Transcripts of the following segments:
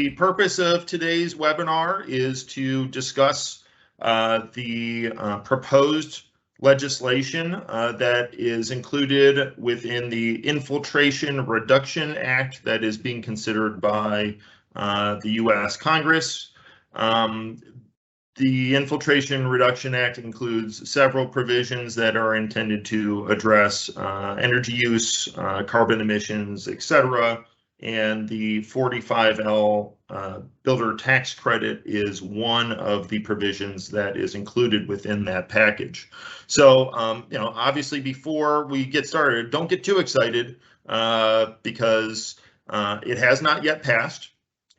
The purpose of today's webinar is to discuss the proposed legislation that is included within the Infiltration Reduction Act that is being considered by the U.S. Congress. The Infiltration Reduction Act includes several provisions that are intended to address energy use, carbon emissions, etc. And the 45L builder tax credit is one of the provisions that is included within that package. So, obviously before we get started, don't get too excited because it has not yet passed.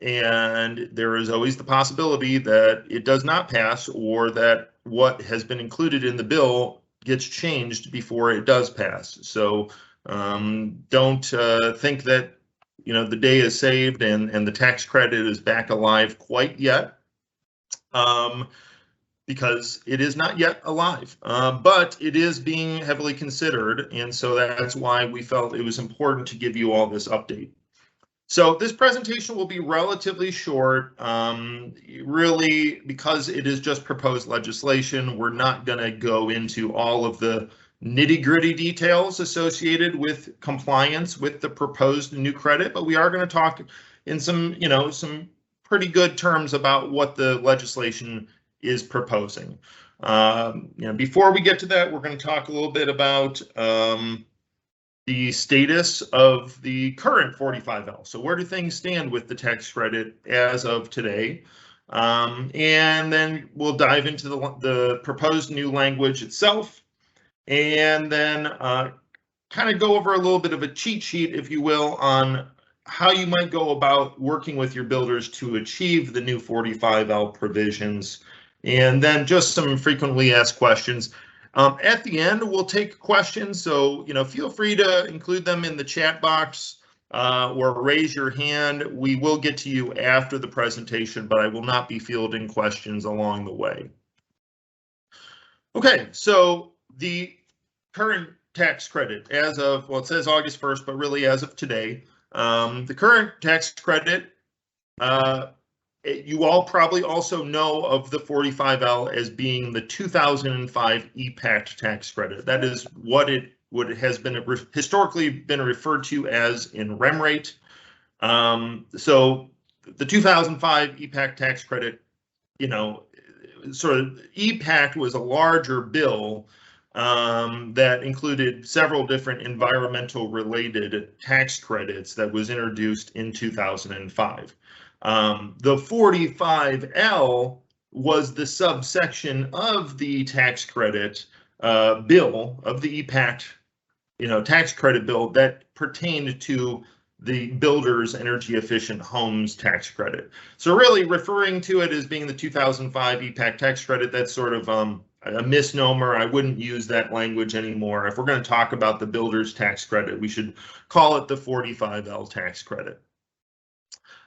And there is always the possibility that it does not pass, or that what has been included in the bill gets changed before it does pass. So don't think that the day is saved and the tax credit is back alive quite yet, because it is not yet alive, but it is being heavily considered, and so that's why we felt it was important to give you all this update. So this presentation will be relatively short, really, because it is just proposed legislation. We're not going to go into all of the nitty-gritty details associated with compliance with the proposed new credit, but we are going to talk in some pretty good terms about what the legislation is proposing. Before we get to that, we're going to talk a little bit about the status of the current 45L. So where do things stand with the tax credit as of today? And then we'll dive into the proposed new language itself, and then kind of go over a little bit of a cheat sheet, if you will, on how you might go about working with your builders to achieve the new 45L provisions, and then just some frequently asked questions. At the end, we'll take questions, so feel free to include them in the chat box or raise your hand. We will get to you after the presentation, but I will not be fielding questions along the way. Okay, so the current tax credit as of, well, it says August 1st, but really as of today, the current tax credit, you all probably also know of the 45L as being the 2005 EPACT tax credit. That is what it has been historically been referred to as in REM rate. So the 2005 EPACT tax credit, sort of EPACT was a larger bill that included several different environmental related tax credits that was introduced in 2005. The 45L was the subsection of the tax credit bill, of the EPACT, tax credit bill that pertained to the builder's energy efficient homes tax credit. So really referring to it as being the 2005 EPACT tax credit, that's sort of a misnomer. I wouldn't use that language anymore. If we're going to talk about the builder's tax credit, we should call it the 45L tax credit.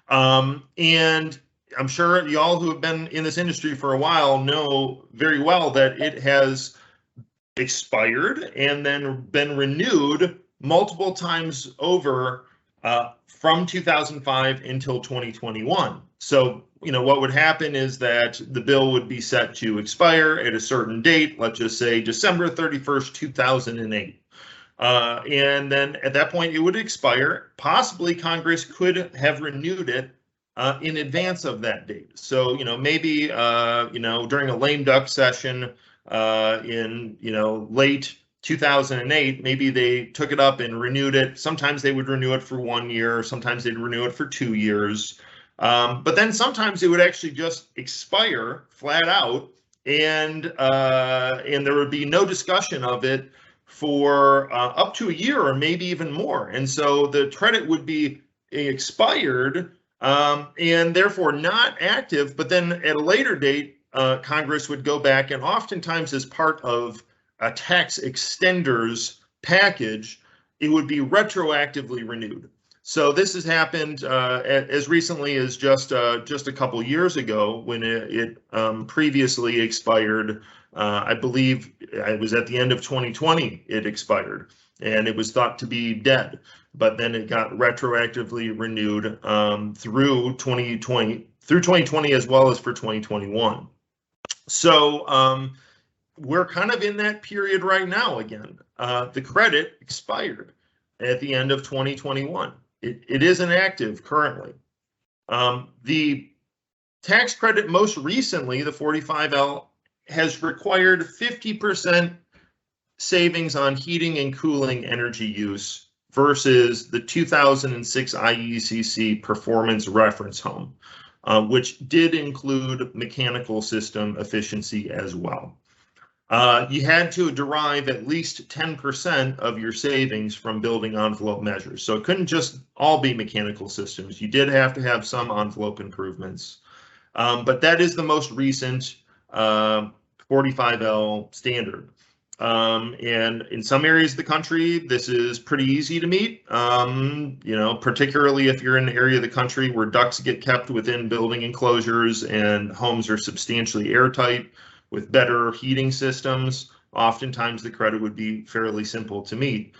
And I'm sure y'all who have been in this industry for a while know very well that it has expired and then been renewed multiple times over from 2005 until 2021. So, what would happen is that the bill would be set to expire at a certain date, let's just say December 31st, 2008. And then at that point, it would expire. Possibly Congress could have renewed it in advance of that date. So, maybe, during a lame duck session in, late 2008, maybe they took it up and renewed it. Sometimes they would renew it for 1 year. Sometimes they'd renew it for 2 years. But then sometimes it would actually just expire flat out, and there would be no discussion of it for up to a year or maybe even more. And so the credit would be expired and therefore not active, but then at a later date, Congress would go back, and oftentimes as part of a tax extenders package, it would be retroactively renewed. So this has happened as recently as just a couple years ago when it previously expired. I believe it was at the end of 2020 it expired. and it was thought to be dead. But then it got retroactively renewed through 2020 as well as for 2021. So we're kind of in that period right now again. The credit expired at the end of 2021. It isn't active currently. The tax credit most recently, the 45L, has required 50% savings on heating and cooling energy use versus the 2006 IECC performance reference home, which did include mechanical system efficiency as well. You had to derive at least 10% of your savings from building envelope measures. So it couldn't just all be mechanical systems. You did have to have some envelope improvements. But that is the most recent 45L standard. And in some areas of the country, this is pretty easy to meet, particularly if you're in an area of the country where ducts get kept within building enclosures and homes are substantially airtight with better heating systems. Oftentimes the credit would be fairly simple to meet.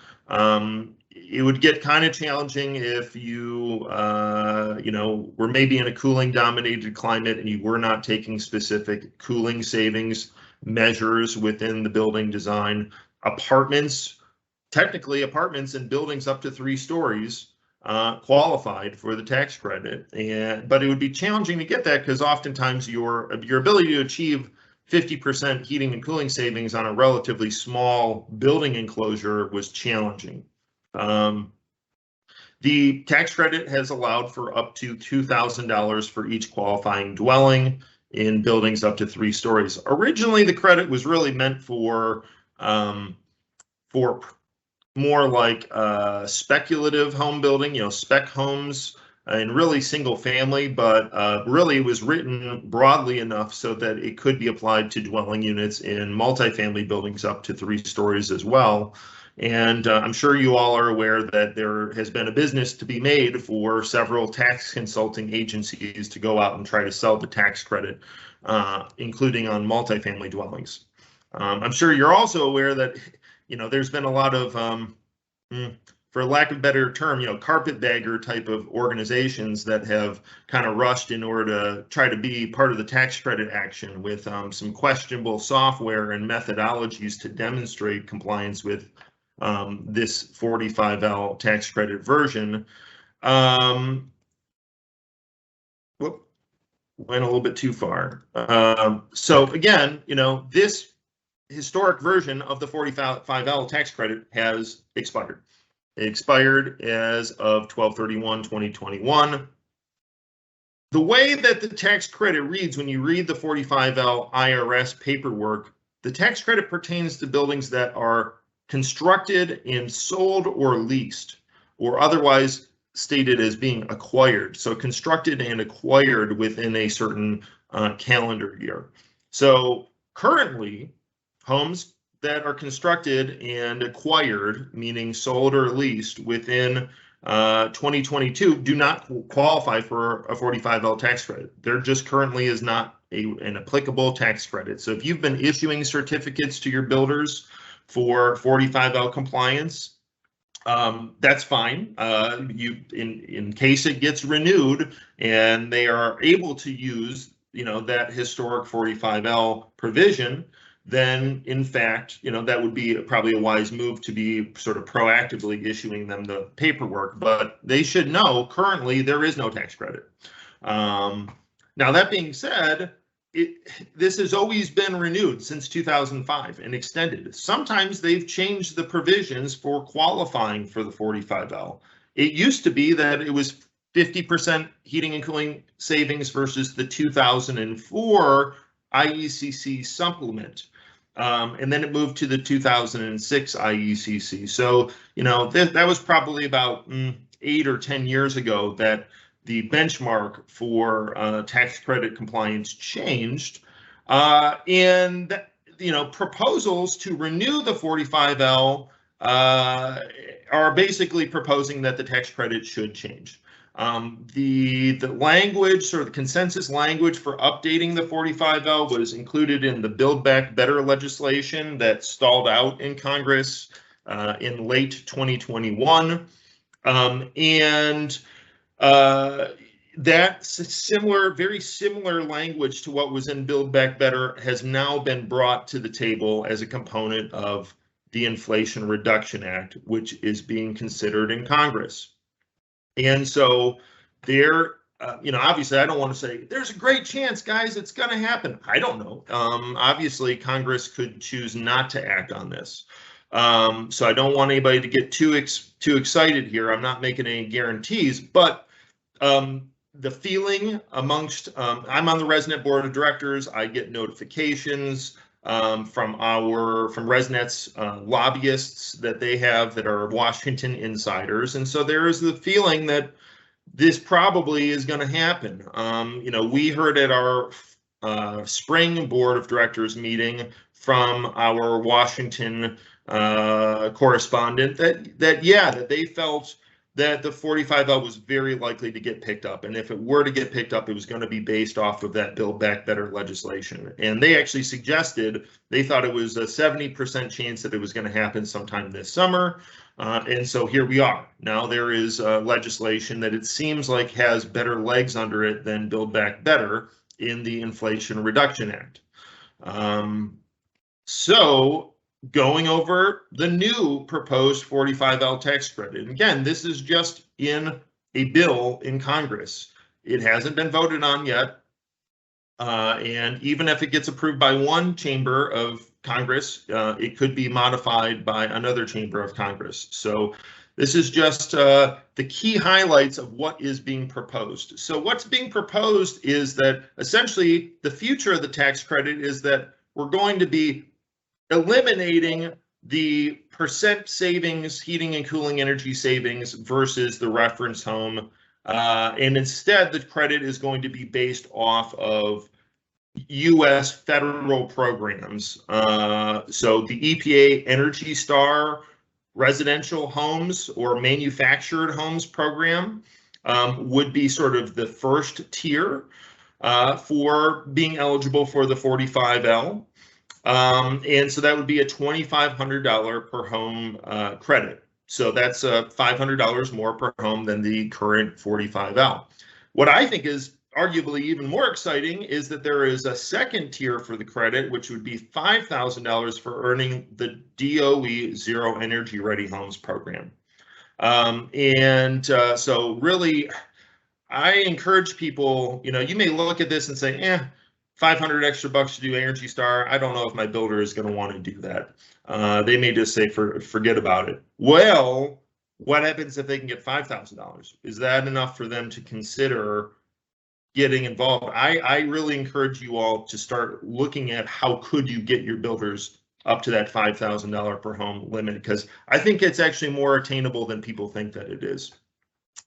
It would get kind of challenging if you, were maybe in a cooling dominated climate and you were not taking specific cooling savings measures within the building design. Technically apartments and buildings up to 3 stories qualified for the tax credit, but it would be challenging to get that because oftentimes your ability to achieve 50% heating and cooling savings on a relatively small building enclosure was challenging. The tax credit has allowed for up to $2,000 for each qualifying dwelling in buildings up to 3 stories. Originally, the credit was really meant for more like speculative home building, spec homes, and really single family, but really it was written broadly enough so that it could be applied to dwelling units in multifamily buildings up to 3 stories as well. And I'm sure you all are aware that there has been a business to be made for several tax consulting agencies to go out and try to sell the tax credit, including on multifamily dwellings. I'm sure you're also aware that, there's been a lot of for lack of a better term, carpetbagger type of organizations that have kind of rushed in order to try to be part of the tax credit action with some questionable software and methodologies to demonstrate compliance with this 45L tax credit version. Whoop, went a little bit too far. So again, this historic version of the 45L tax credit has expired. It expired as of 12/31/2021. The way that the tax credit reads when you read the 45L IRS paperwork, the tax credit pertains to buildings that are constructed and sold or leased, or otherwise stated as being acquired. So constructed and acquired within a certain calendar year. So currently, homes that are constructed and acquired, meaning sold or leased within 2022, do not qualify for a 45L tax credit. There just currently is not an applicable tax credit. So if you've been issuing certificates to your builders for 45L compliance, that's fine. In case it gets renewed and they are able to use, that historic 45L provision, then in fact, that would be probably a wise move to be sort of proactively issuing them the paperwork. But they should know currently there is no tax credit. Now, that being said, this has always been renewed since 2005 and extended. Sometimes they've changed the provisions for qualifying for the 45L. It used to be that it was 50% heating and cooling savings versus the 2004 IECC supplement. And then it moved to the 2006 IECC. So, that was probably about 8 or 10 years ago that the benchmark for tax credit compliance changed. And, proposals to renew the 45L are basically proposing that the tax credit should change. The language, sort of the consensus language for updating the 45L was included in the Build Back Better legislation that stalled out in Congress in late 2021. That similar, very similar language to what was in Build Back Better has now been brought to the table as a component of the Inflation Reduction Act, which is being considered in Congress. And so there, obviously I don't want to say there's a great chance, guys, it's going to happen. I don't know. Obviously Congress could choose not to act on this. So I don't want anybody to get too excited here. I'm not making any guarantees, but the feeling amongst, I'm on the Resnet board of directors. I get notifications from Resnet's lobbyists that they have that are Washington insiders. And so there is the feeling that this probably is going to happen. We heard at our spring board of directors meeting from our Washington correspondent that they felt that the 45L was very likely to get picked up. And if it were to get picked up, it was going to be based off of that Build Back Better legislation. And they actually suggested, they thought it was a 70% chance that it was going to happen sometime this summer. And so here we are. Now there is legislation that it seems like has better legs under it than Build Back Better in the Inflation Reduction Act. So going over the new proposed 45L tax credit. Again, this is just in a bill in Congress. It hasn't been voted on yet. And even if it gets approved by one chamber of Congress, it could be modified by another chamber of Congress. So this is just the key highlights of what is being proposed. So what's being proposed is that essentially the future of the tax credit is that we're going to be eliminating the percent savings, heating and cooling energy savings versus the reference home. And instead, the credit is going to be based off of U.S. federal programs. So the EPA Energy Star residential homes or manufactured homes program would be sort of the first tier for being eligible for the 45L. And so that would be a $2,500 per home credit. So that's $500 more per home than the current 45L. What I think is arguably even more exciting is that there is a second tier for the credit, which would be $5,000 for earning the DOE Zero Energy Ready homes program. So really, I encourage people, you may look at this and say, 500 extra bucks to do Energy Star. I don't know if my builder is going to want to do that. They may just say, forget about it. Well, what happens if they can get $5,000? Is that enough for them to consider getting involved? I really encourage you all to start looking at how could you get your builders up to that $5,000 per home limit, because I think it's actually more attainable than people think that it is.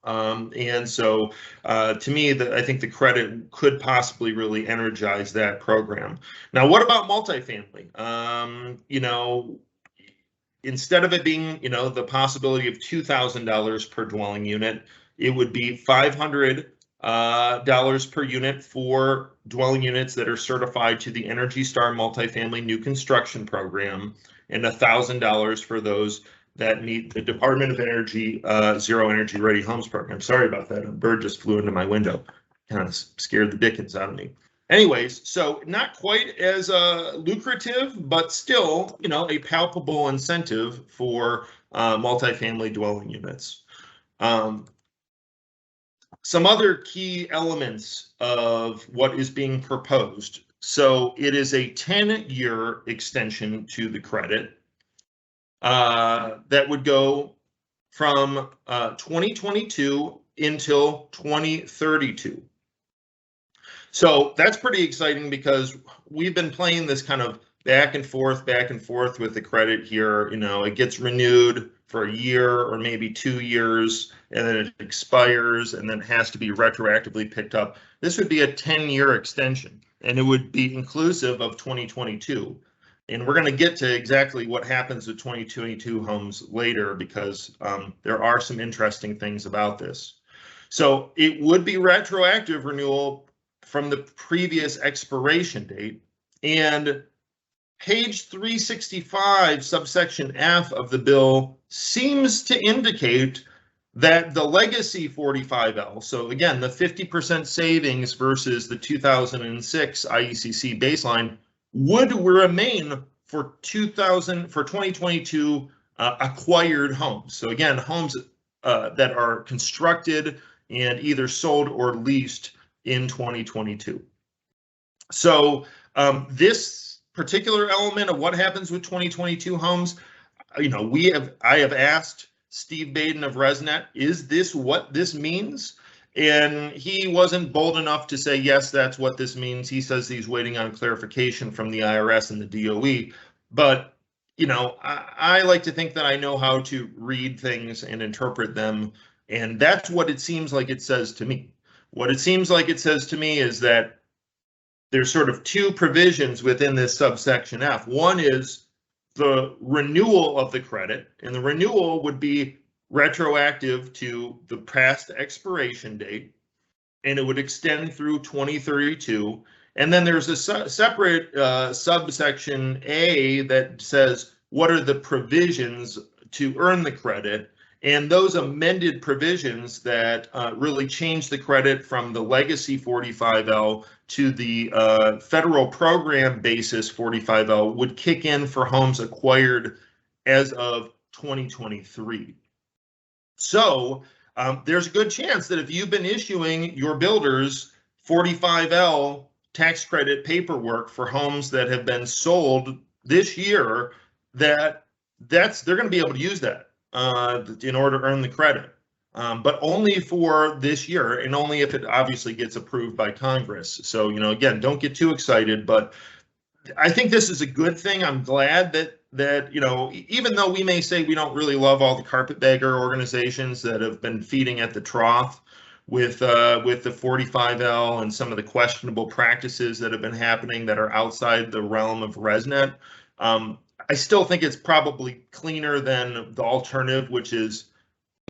And so to me, I think the credit could possibly really energize that program. Now, what about multifamily? Instead of it being, the possibility of $2,000 per dwelling unit, it would be $500 per unit for dwelling units that are certified to the Energy Star multifamily new construction program, and $1,000 for those that meet the Department of Energy Zero Energy Ready homes program. Sorry about that. A bird just flew into my window. Kind of scared the dickens out of me. Anyways, so not quite as lucrative, but still, a palpable incentive for multifamily dwelling units. Some other key elements of what is being proposed. So it is a 10-year extension to the credit. That would go from 2022 until 2032. So that's pretty exciting because we've been playing this kind of back and forth with the credit here. It gets renewed for a year or maybe 2 years, and then it expires and then has to be retroactively picked up. This would be a 10-year extension, and it would be inclusive of 2022. And we're going to get to exactly what happens with 2022 homes later, because there are some interesting things about this. So it would be retroactive renewal from the previous expiration date. And page 365, subsection F of the bill seems to indicate that the legacy 45L, so again, the 50% savings versus the 2006 IECC baseline, would remain for 2022 acquired homes. So again, homes that are constructed and either sold or leased in 2022. So this particular element of what happens with 2022 homes, I have asked Steve Baden of Resnet, is this what this means? And he wasn't bold enough to say, yes, that's what this means. He says he's waiting on clarification from the IRS and the DOE. But, I like to think that I know how to read things and interpret them. And that's what it seems like it says to me. What it seems like it says to me is that there's sort of two provisions within this subsection F. One is the renewal of the credit, and the renewal would be retroactive to the past expiration date, and it would extend through 2032. And then there's a separate subsection A that says what are the provisions to earn the credit, and those amended provisions that really change the credit from the legacy 45L to the federal program basis 45L would kick in for homes acquired as of 2023. So there's a good chance that if you've been issuing your builders 45L tax credit paperwork for homes that have been sold this year, they're going to be able to use that in order to earn the credit, but only for this year, and only if it obviously gets approved by Congress. So, again, don't get too excited, but I think this is a good thing. I'm glad that even though we may say we don't really love all the carpetbagger organizations that have been feeding at the trough with the 45L and some of the questionable practices that have been happening that are outside the realm of Resnet, I still think it's probably cleaner than the alternative, which is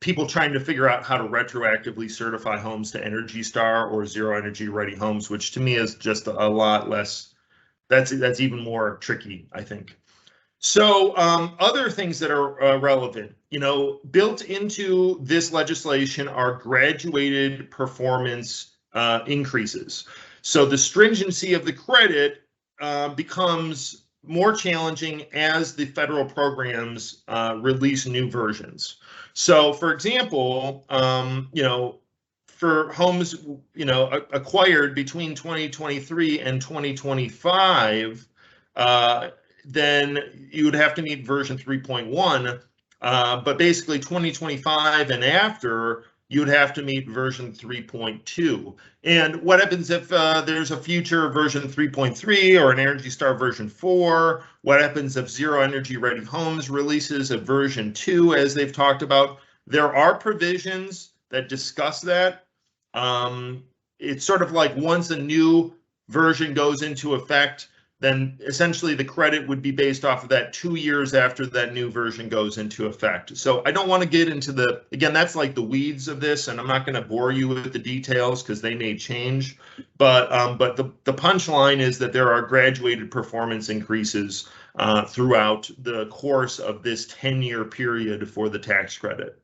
people trying to figure out how to retroactively certify homes to Energy Star or Zero Energy Ready homes, which to me is just a lot less. That's even more tricky, I think. So other things that are relevant, built into this legislation are graduated performance increases. So the stringency of the credit becomes more challenging as the federal programs release new versions. So, for example, for homes, acquired between 2023 and 2025, then you would have to meet version 3.1. But basically, 2025 and after, you'd have to meet version 3.2. And what happens if there's a future version 3.3 or an Energy Star version 4? What happens if Zero Energy Ready Homes releases a version 2, as they've talked about? There are provisions that discuss that. It's sort of like once a new version goes into effect, then essentially the credit would be based off of that 2 years after that new version goes into effect. So I don't want to get into again, that's like the weeds of this, and I'm not going to bore you with the details because they may change. But the punchline is that there are graduated performance increases throughout the course of this 10-year period for the tax credit.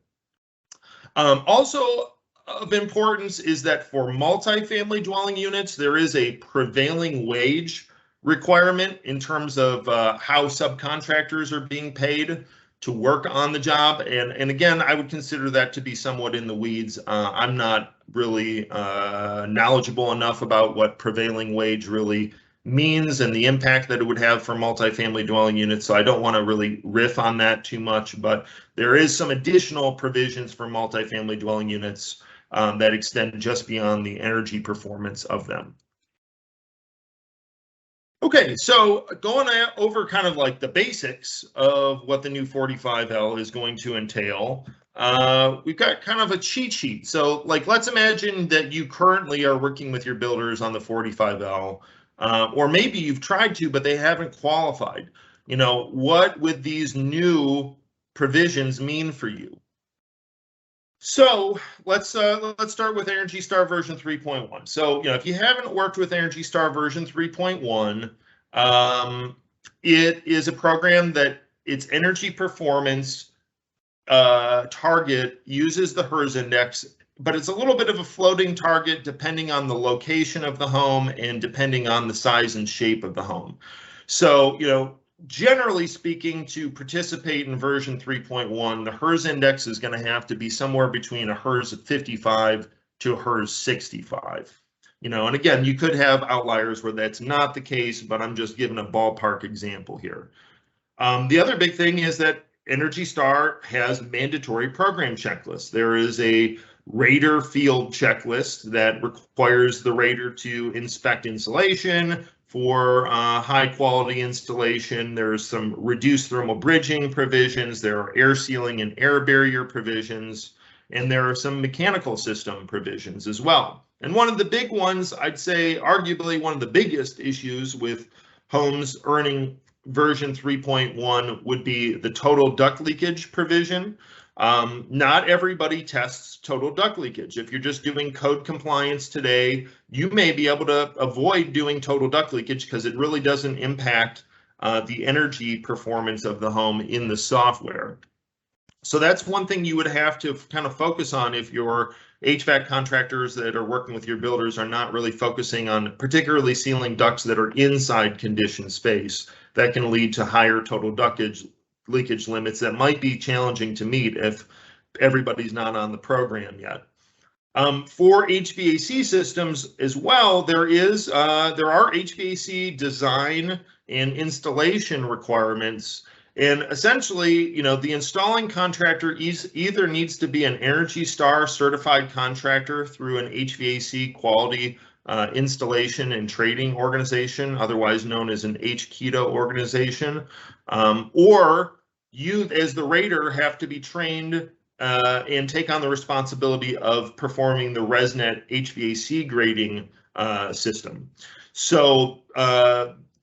Also of importance is that for multifamily dwelling units, there is a prevailing wage requirement in terms of how subcontractors are being paid to work on the job. And again, I would consider that to be somewhat in the weeds. I'm not really knowledgeable enough about what prevailing wage really means and the impact that it would have for multifamily dwelling units. So I don't want to really riff on that too much, but there is some additional provisions for multifamily dwelling units that extend just beyond the energy performance of them. Okay, so going over kind of like the basics of what the new 45L is going to entail, we've got kind of a cheat sheet. So like, let's imagine that you currently are working with your builders on the 45L, or maybe you've tried to, but they haven't qualified. What would these new provisions mean for you? So let's start with Energy Star version 3.1. So if you haven't worked with Energy Star version 3.1, It is a program that its energy performance target uses the HERS index, but it's a little bit of a floating target depending on the location of the home and depending on the size and shape of the home. So, generally speaking, to participate in version 3.1, the HERS index is going to have to be somewhere between a HERS of 55 to a HERS 65. And again, you could have outliers where that's not the case, but I'm just giving a ballpark example here. The other big thing is that Energy Star has mandatory program checklists. There is a rater field checklist that requires the rater to inspect insulation for high quality installation. There's some reduced thermal bridging provisions. There are air sealing and air barrier provisions, and there are some mechanical system provisions as well. And one of the big ones, I'd say arguably one of the biggest issues with homes earning version 3.1 would be the total duct leakage provision. Not everybody tests total duct leakage. If you're just doing code compliance today, you may be able to avoid doing total duct leakage because it really doesn't impact the energy performance of the home in the software. So that's one thing you would have to kind of focus on if your HVAC contractors that are working with your builders are not really focusing on particularly sealing ducts that are inside conditioned space. That can lead to higher total duct leakage limits that might be challenging to meet if everybody's not on the program yet. For HVAC systems as well, there are HVAC design and installation requirements. And essentially, the installing contractor either needs to be an Energy Star certified contractor through an HVAC quality installation and trading organization, otherwise known as an HKEDO organization, or you as the rater have to be trained and take on the responsibility of performing the Resnet HVAC grading system. So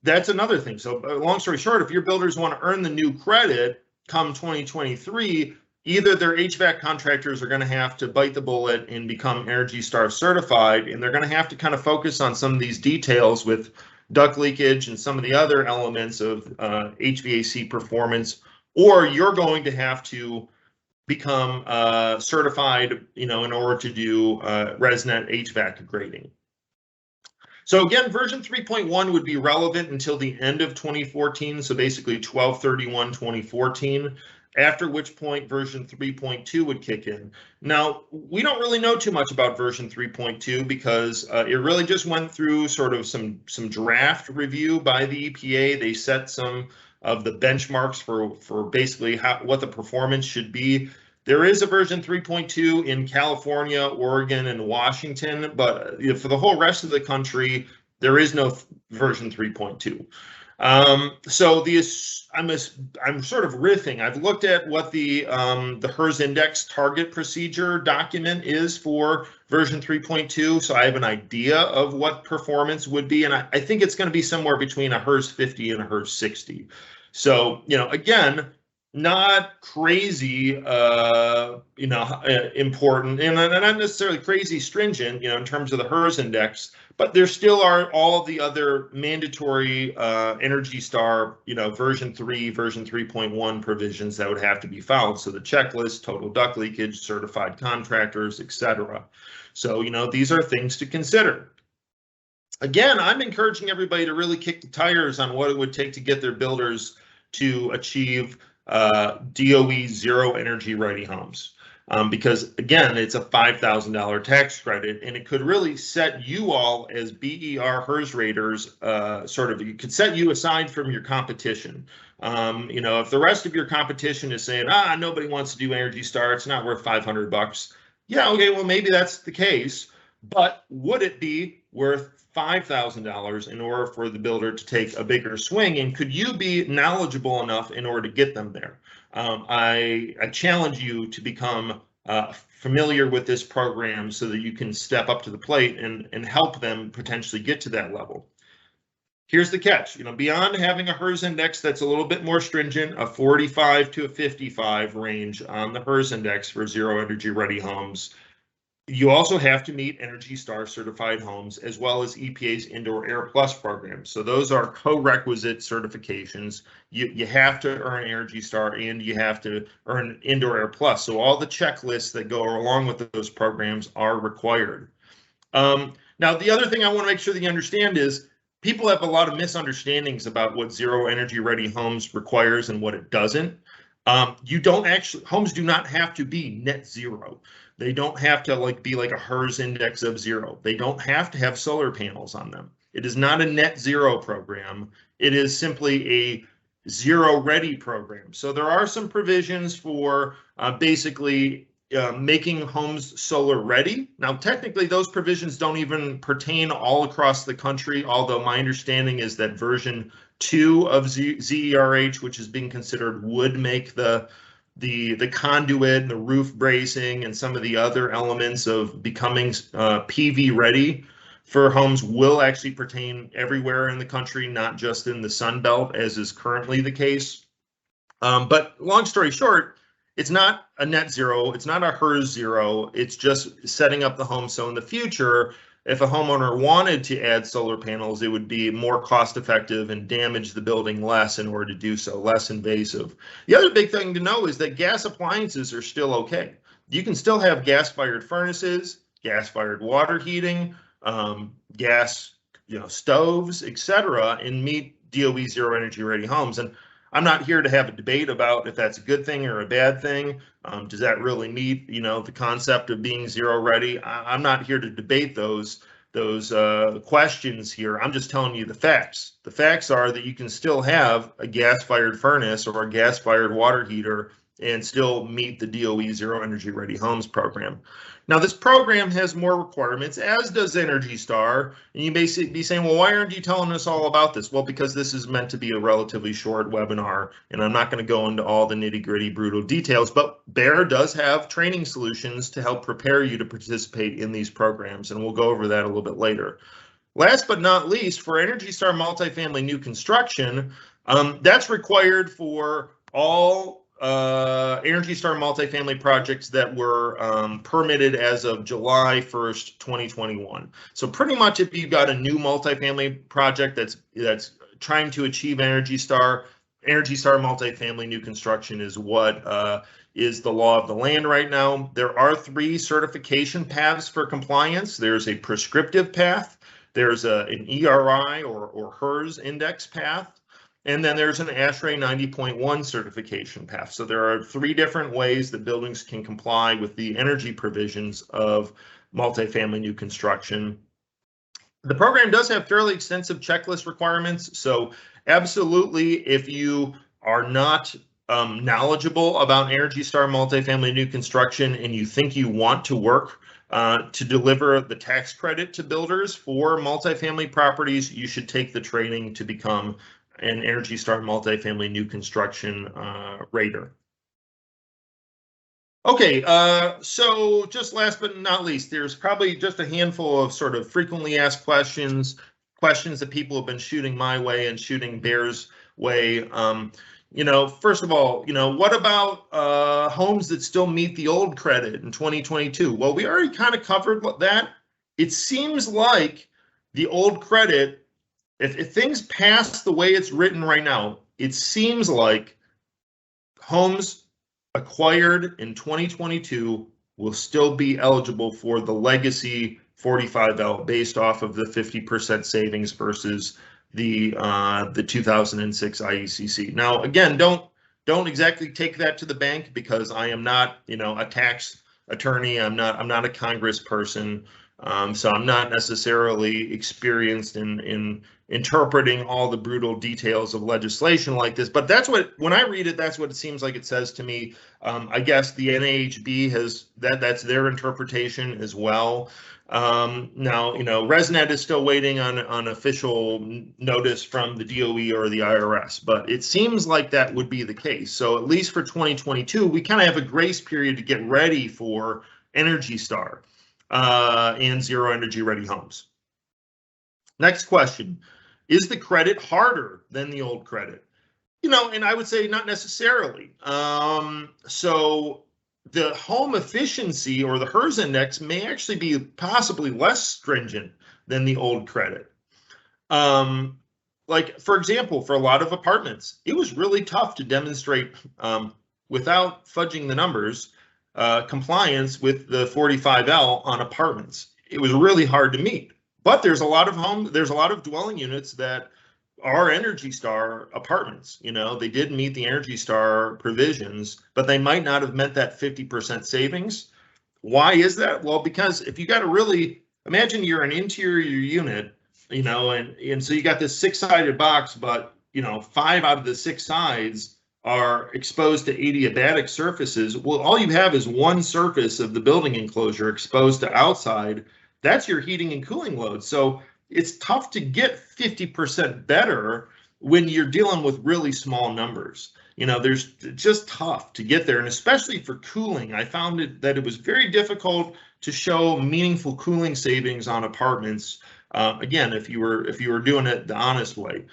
that's another thing. So long story short, if your builders want to earn the new credit come 2023, either their HVAC contractors are going to have to bite the bullet and become Energy Star certified, and they're going to have to kind of focus on some of these details with duct leakage and some of the other elements of HVAC performance, or you're going to have to become certified, in order to do Resnet HVAC grading. So again, version 3.1 would be relevant until the end of 2014, so basically 12/31/2014, after which point version 3.2 would kick in. Now, we don't really know too much about version 3.2 because it really just went through sort of some draft review by the EPA. They set some of the benchmarks for basically what the performance should be. There is a version 3.2 in California, Oregon, and Washington, but for the whole rest of the country, there is no version 3.2. So I'm sort of riffing. I've looked at what the HERS index target procedure document is for version 3.2, so I have an idea of what performance would be, and I think it's going to be somewhere between a HERS 50 and a HERS 60. So, again, not crazy, important, and not necessarily crazy stringent, in terms of the HERS index, but there still are all the other mandatory Energy Star, version 3, version 3.1 provisions that would have to be followed. So the checklist, total duct leakage, certified contractors, etc. So, these are things to consider. Again, I'm encouraging everybody to really kick the tires on what it would take to get their builders to achieve DOE Zero Energy Ready homes, because again, it's a $5,000 tax credit, and it could really set you all as BER HERS raters, it could set you aside from your competition. If the rest of your competition is saying, nobody wants to do Energy Star, it's not worth $500. Yeah, okay, well, maybe that's the case, but would it be worth $5,000 in order for the builder to take a bigger swing? And could you be knowledgeable enough in order to get them there? I challenge you to become familiar with this program so that you can step up to the plate and help them potentially get to that level. Here's the catch, beyond having a HERS index that's a little bit more stringent, a 45 to a 55 range on the HERS index for Zero Energy Ready homes, You also have to meet Energy Star certified homes as well as EPA's Indoor Air Plus program. So those are co-requisite certifications. You have to earn Energy Star and you have to earn Indoor Air Plus. So all the checklists that go along with those programs are required. Now, the other thing I want to make sure that you understand is people have a lot of misunderstandings about what Zero Energy Ready homes requires and what it doesn't. You don't actually, homes do not have to be net zero. They don't have to be like a HERS index of 0. They don't have to have solar panels on them. It is not a net zero program. It is simply a zero ready program. So there are some provisions for basically making homes solar ready. Now, technically, those provisions don't even pertain all across the country, although my understanding is that version 2 of ZERH, which is being considered, would make the conduit and the roof bracing and some of the other elements of becoming PV ready for homes will actually pertain everywhere in the country, not just in the Sun Belt, as is currently the case. But long story short, it's not a net zero. It's not a HERS 0. It's just setting up the home so in the future, if a homeowner wanted to add solar panels, it would be more cost effective and damage the building less in order to do so, less invasive. The other big thing to know is that gas appliances are still okay. You can still have gas-fired furnaces, gas-fired water heating, gas, stoves, etc., and meet DOE Zero Energy Ready homes. And I'm not here to have a debate about if that's a good thing or a bad thing. Does that really meet, the concept of being zero ready? I'm not here to debate those questions here. I'm just telling you the facts. The facts are that you can still have a gas-fired furnace or a gas-fired water heater and still meet the DOE Zero Energy Ready Homes program. Now, this program has more requirements, as does Energy Star. And you may be saying, well, why aren't you telling us all about this? Well, because this is meant to be a relatively short webinar, and I'm not going to go into all the nitty-gritty, brutal details, but BEAR does have training solutions to help prepare you to participate in these programs, and we'll go over that a little bit later. Last but not least, for Energy Star multifamily new construction, that's required for all Energy Star multifamily projects that were permitted as of July 1st, 2021. So pretty much if you've got a new multifamily project that's trying to achieve Energy Star multifamily new construction is what is the law of the land right now. There are 3 certification paths for compliance. There's a prescriptive path, there's an ERI or HERS index path, and then there's an ASHRAE 90.1 certification path. So there are 3 different ways that buildings can comply with the energy provisions of multifamily new construction. The program does have fairly extensive checklist requirements. So absolutely, if you are not knowledgeable about Energy Star multifamily new construction and you think you want to work to deliver the tax credit to builders for multifamily properties, you should take the training to become an Energy Star multifamily new construction rater. Okay, so just last but not least, there's probably just a handful of sort of frequently asked questions that people have been shooting my way and shooting BEAR's way. First of all, what about homes that still meet the old credit in 2022? Well, we already kind of covered that. It seems like the old credit, if things pass the way it's written right now, it seems like homes acquired in 2022 will still be eligible for the legacy 45L based off of the 50% savings versus the 2006 IECC. Now, again, don't exactly take that to the bank because I am not, a tax attorney. I'm not a congressperson. So I'm not necessarily experienced in interpreting all the brutal details of legislation like this, but when I read it, that's what it seems like it says to me. I guess the NAHB that's their interpretation as well. Now, Resnet is still waiting on official notice from the DOE or the IRS, but it seems like that would be the case. So at least for 2022, we kind of have a grace period to get ready for Energy Star and Zero Energy Ready homes. Next question, is the credit harder than the old credit? And I would say not necessarily. So the home efficiency or the HERS index may actually be possibly less stringent than the old credit. Like, for example, for a lot of apartments, it was really tough to demonstrate without fudging the numbers, compliance with the 45L on apartments. It was really hard to meet. But there's a lot of dwelling units that are Energy Star apartments. You know, they did meet the Energy Star provisions, but they might not have met that 50% savings. Why is that? Well, because if you got to really imagine you're an interior unit, you know, and so you got this 6-sided box, but you know, 5 out of the 6 sides are exposed to adiabatic surfaces. Well, all you have is one surface of the building enclosure exposed to outside. That's your heating and cooling load. So it's tough to get 50% better when you're dealing with really small numbers. You know, there's just tough to get there. And especially for cooling, I found that it was very difficult to show meaningful cooling savings on apartments. Again, if you were doing it the honest way.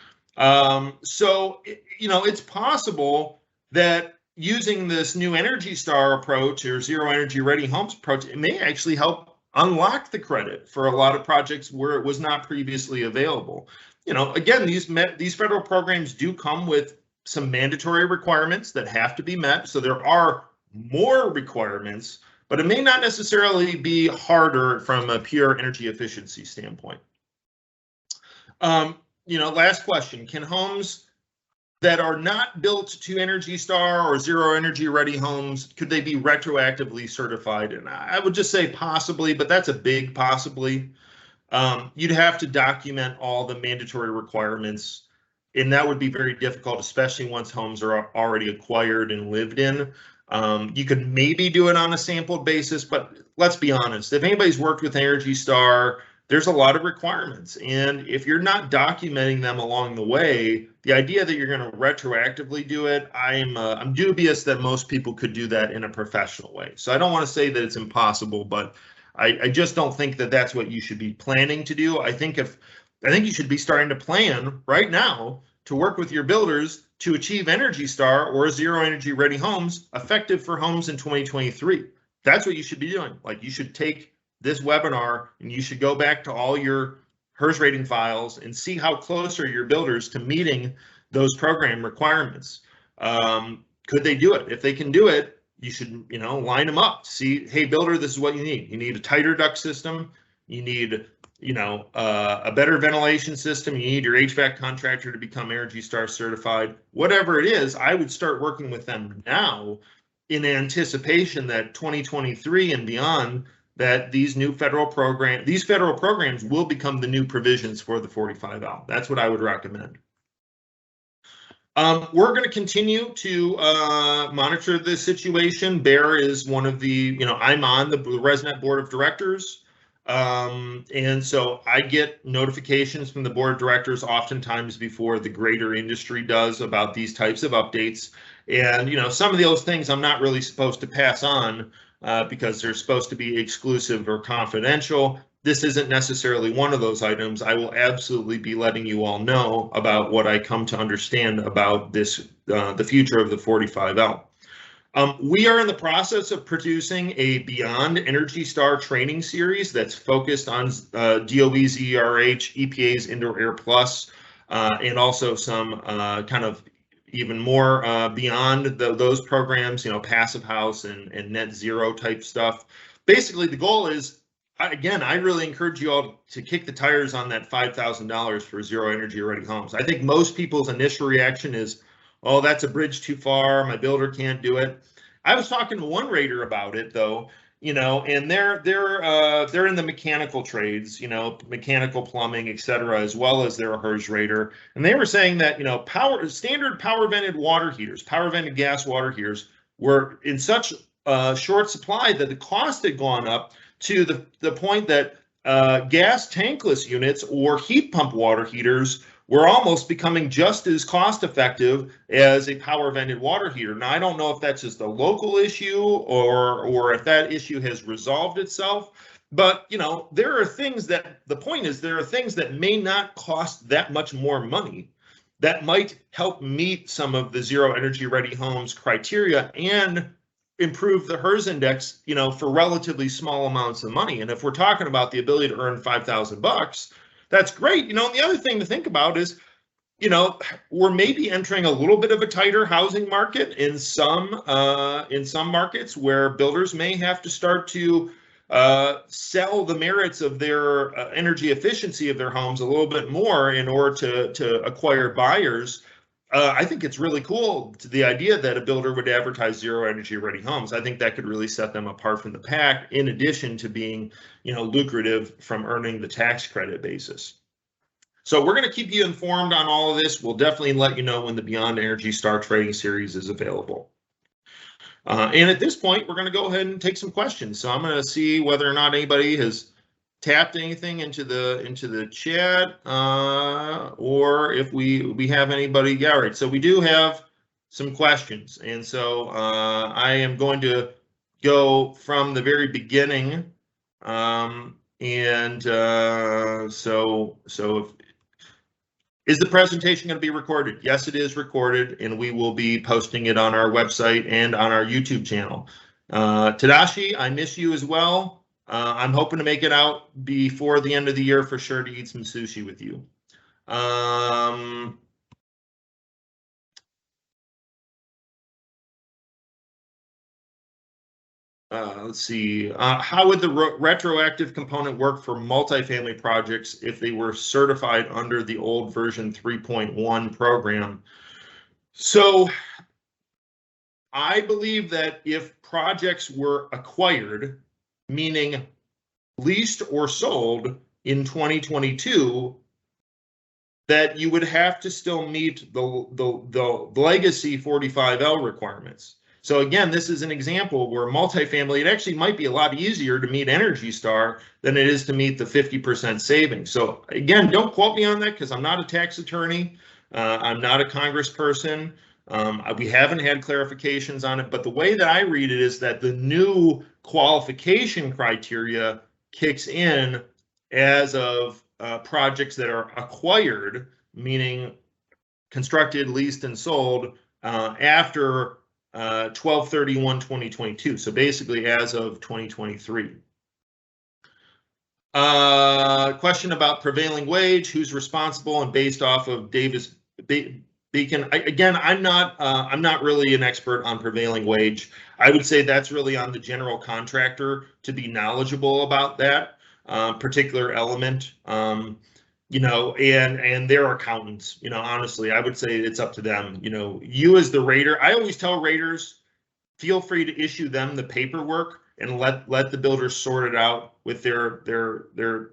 So, you know, it's possible that using this new Energy Star approach or Zero Energy Ready Homes approach, it may actually help unlock the credit for a lot of projects where it was not previously available. You know, again, these federal programs do come with some mandatory requirements that have to be met. So there are more requirements, but it may not necessarily be harder from a pure energy efficiency standpoint. You know, last question, can homes that are not built to Energy Star or Zero Energy Ready homes, could they be retroactively certified? And I would just say possibly, but that's a big possibly. You'd have to document all the mandatory requirements, and that would be very difficult, especially once homes are already acquired and lived in. You could maybe do it on a sampled basis, but let's be honest, if anybody's worked with Energy Star, there's a lot of requirements. And if you're not documenting them along the way, the idea that you're going to retroactively do it, I'm dubious that most people could do that in a professional way. So I don't want to say that it's impossible, but I just don't think that that's what you should be planning to do. I think you should be starting to plan right now to work with your builders to achieve Energy Star or Zero Energy Ready homes effective for homes in 2023. That's what you should be doing. Like, you should take this webinar and you should go back to all your HERS rating files and see how close are your builders to meeting those program requirements. Could they do it? If they can do it, you should, you know, line them up. See, hey, builder, this is what you need. You need a tighter duct system. You need, you know, a better ventilation system. You need your HVAC contractor to become Energy Star certified. Whatever it is, I would start working with them now in anticipation that 2023 and beyond, that these federal programs will become the new provisions for the 45L. That's what I would recommend. We're going to continue to monitor this situation. Bear is one of the, you know, I'm on the Resnet board of directors. And so I get notifications from the board of directors oftentimes before the greater industry does about these types of updates. And, you know, some of those things I'm not really supposed to pass on because they're supposed to be exclusive or confidential. This isn't necessarily one of those items. I will absolutely be letting you all know about what I come to understand about this, the future of the 45L. We are in the process of producing a Beyond Energy Star training series that's focused on DOE Zero EPA's Indoor Air Plus, and also some kind of even more beyond those programs, you know, passive house and net zero type stuff. Basically, the goal is, again, I really encourage you all to kick the tires on that $5,000 for Zero Energy Ready homes. I think most people's initial reaction is, oh, that's a bridge too far. My builder can't do it. I was talking to one rater about it, though, you know, and they're in the mechanical trades, you know, mechanical, plumbing, et cetera, as well as they're a HERS rater. And they were saying that, you know, standard power vented water heaters, power vented gas water heaters were in such short supply that the cost had gone up to the point that gas tankless units or heat pump water heaters were almost becoming just as cost effective as a power vented water heater. Now, I don't know if that's just a local issue or if that issue has resolved itself, but, you know, there are things that, the point is, there are things that may not cost that much more money that might help meet some of the Zero Energy Ready homes criteria and improve the HERS index, for relatively small amounts of money. And if we're talking about the ability to earn $5,000, that's great. And the other thing to think about is, we're maybe entering a little bit of a tighter housing market in some markets where builders may have to start to sell the merits of their energy efficiency of their homes a little bit more in order to acquire buyers. I think it's really cool the idea that a builder would advertise zero energy ready homes. I think that could really set them apart from the pack, in addition to being, lucrative from earning the tax credit basis. So we're going to keep you informed on all of this. We'll definitely let you know when the Beyond Energy Star Trading Series is available. And at this point, we're going to go ahead and take some questions. So I'm going to see whether or not anybody has tapped anything into the chat, or if we have anybody. Yeah, all right. So we do have some questions, and so I am going to go from the very beginning. So if is the presentation going to be recorded? Yes, it is recorded, and we will be posting it on our website and on our YouTube channel. Tadashi, I miss you as well. I'm hoping to make it out before the end of the year for sure to eat some sushi with you. Let's see. How would the retroactive component work for multifamily projects if they were certified under the old version 3.1 program? So I believe that if projects were acquired, meaning leased or sold in 2022, that you would have to still meet the legacy 45L requirements. So again, this is an example where multifamily, it actually might be a lot easier to meet Energy Star than it is to meet the 50% savings. So again, don't quote me on that because I'm not a tax attorney. I'm not a congressperson. We haven't had clarifications on it, but the way that I read it is that the new qualification criteria kicks in as of projects that are acquired, meaning constructed, leased, and sold after 12/31/2022. So basically as of 2023. Question about prevailing wage, who's responsible, and based off of Davis Beacon. Again, I'm not really an expert on prevailing wage. I would say that's really on the general contractor to be knowledgeable about that particular element. And their accountants, honestly, I would say it's up to them. You as the rater, I always tell raters, feel free to issue them the paperwork and let the builders sort it out with their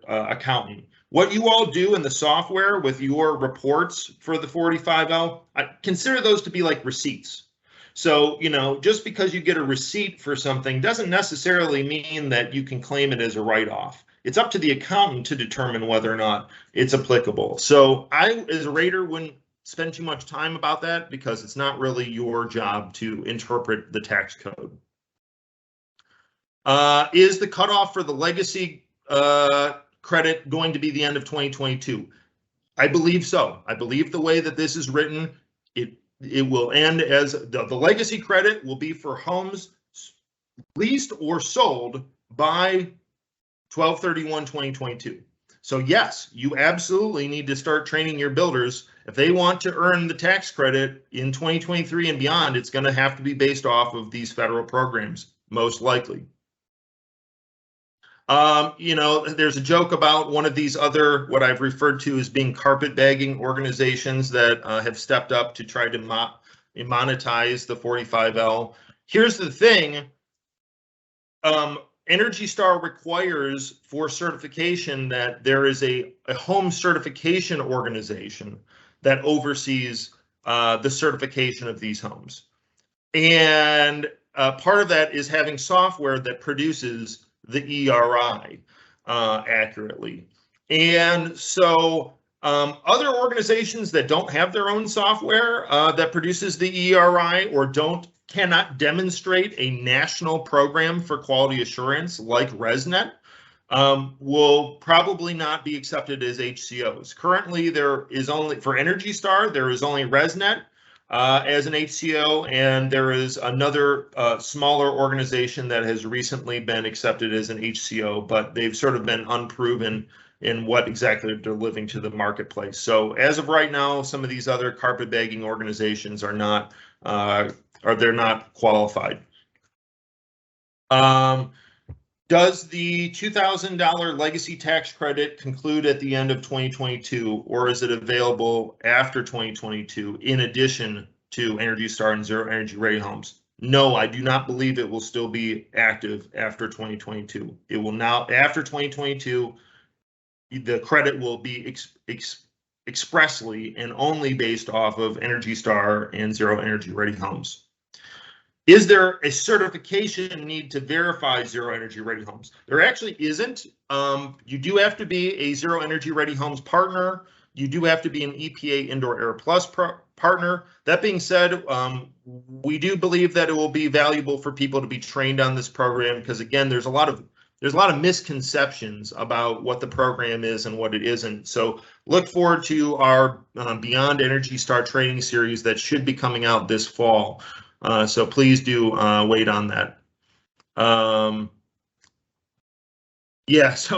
accountant. What you all do in the software with your reports for the 45L, I consider those to be like receipts. So, just because you get a receipt for something doesn't necessarily mean that you can claim it as a write-off. It's up to the accountant to determine whether or not it's applicable. So I, as a rater, wouldn't spend too much time about that because it's not really your job to interpret the tax code. Is the cutoff for the legacy credit going to be the end of 2022? I believe so. I believe the way that this is written, it will end as the legacy credit will be for homes leased or sold by 12/31/2022. So yes, you absolutely need to start training your builders. If they want to earn the tax credit in 2023 and beyond, it's going to have to be based off of these federal programs, most likely. There's a joke about one of these other, what I've referred to as being carpetbagging organizations that have stepped up to try to monetize the 45L. Here's the thing. Energy Star requires for certification that there is a home certification organization that oversees the certification of these homes. And part of that is having software that produces the ERI accurately. And so other organizations that don't have their own software that produces the ERI or cannot demonstrate a national program for quality assurance like Resnet will probably not be accepted as HCOs. Currently, there is only, for Energy Star, there is only Resnet. as an HCO, and there is another smaller organization that has recently been accepted as an HCO, but they've sort of been unproven in what exactly they're delivering to the marketplace. So as of right now, some of these other carpetbagging organizations are not, they're not qualified. Does the $2,000 legacy tax credit conclude at the end of 2022, or is it available after 2022 in addition to Energy Star and Zero Energy Ready homes? No, I do not believe it will still be active after 2022. It will now, after 2022, the credit will be expressly and only based off of Energy Star and Zero Energy Ready homes. Is there a certification need to verify Zero Energy Ready homes? There actually isn't. You do have to be a Zero Energy Ready homes partner. You do have to be an EPA Indoor Air Plus partner. That being said, we do believe that it will be valuable for people to be trained on this program because, again, there's a lot of misconceptions about what the program is and what it isn't. So look forward to our Beyond Energy Star training series that should be coming out this fall. So please do wait on that. Yeah, is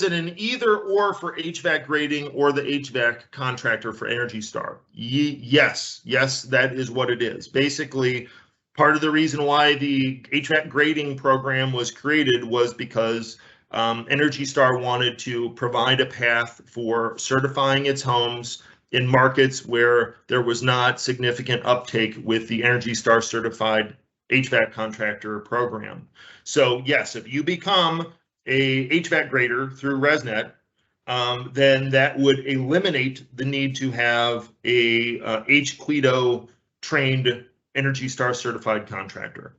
it an either or for HVAC grading or the HVAC contractor for Energy Star? Yes, that is what it is. Basically, part of the reason why the HVAC grading program was created was because Energy Star wanted to provide a path for certifying its homes in markets where there was not significant uptake with the Energy Star certified HVAC contractor program. So yes, if you become a HVAC grader through Resnet, then that would eliminate the need to have a HQIDO trained Energy Star certified contractor.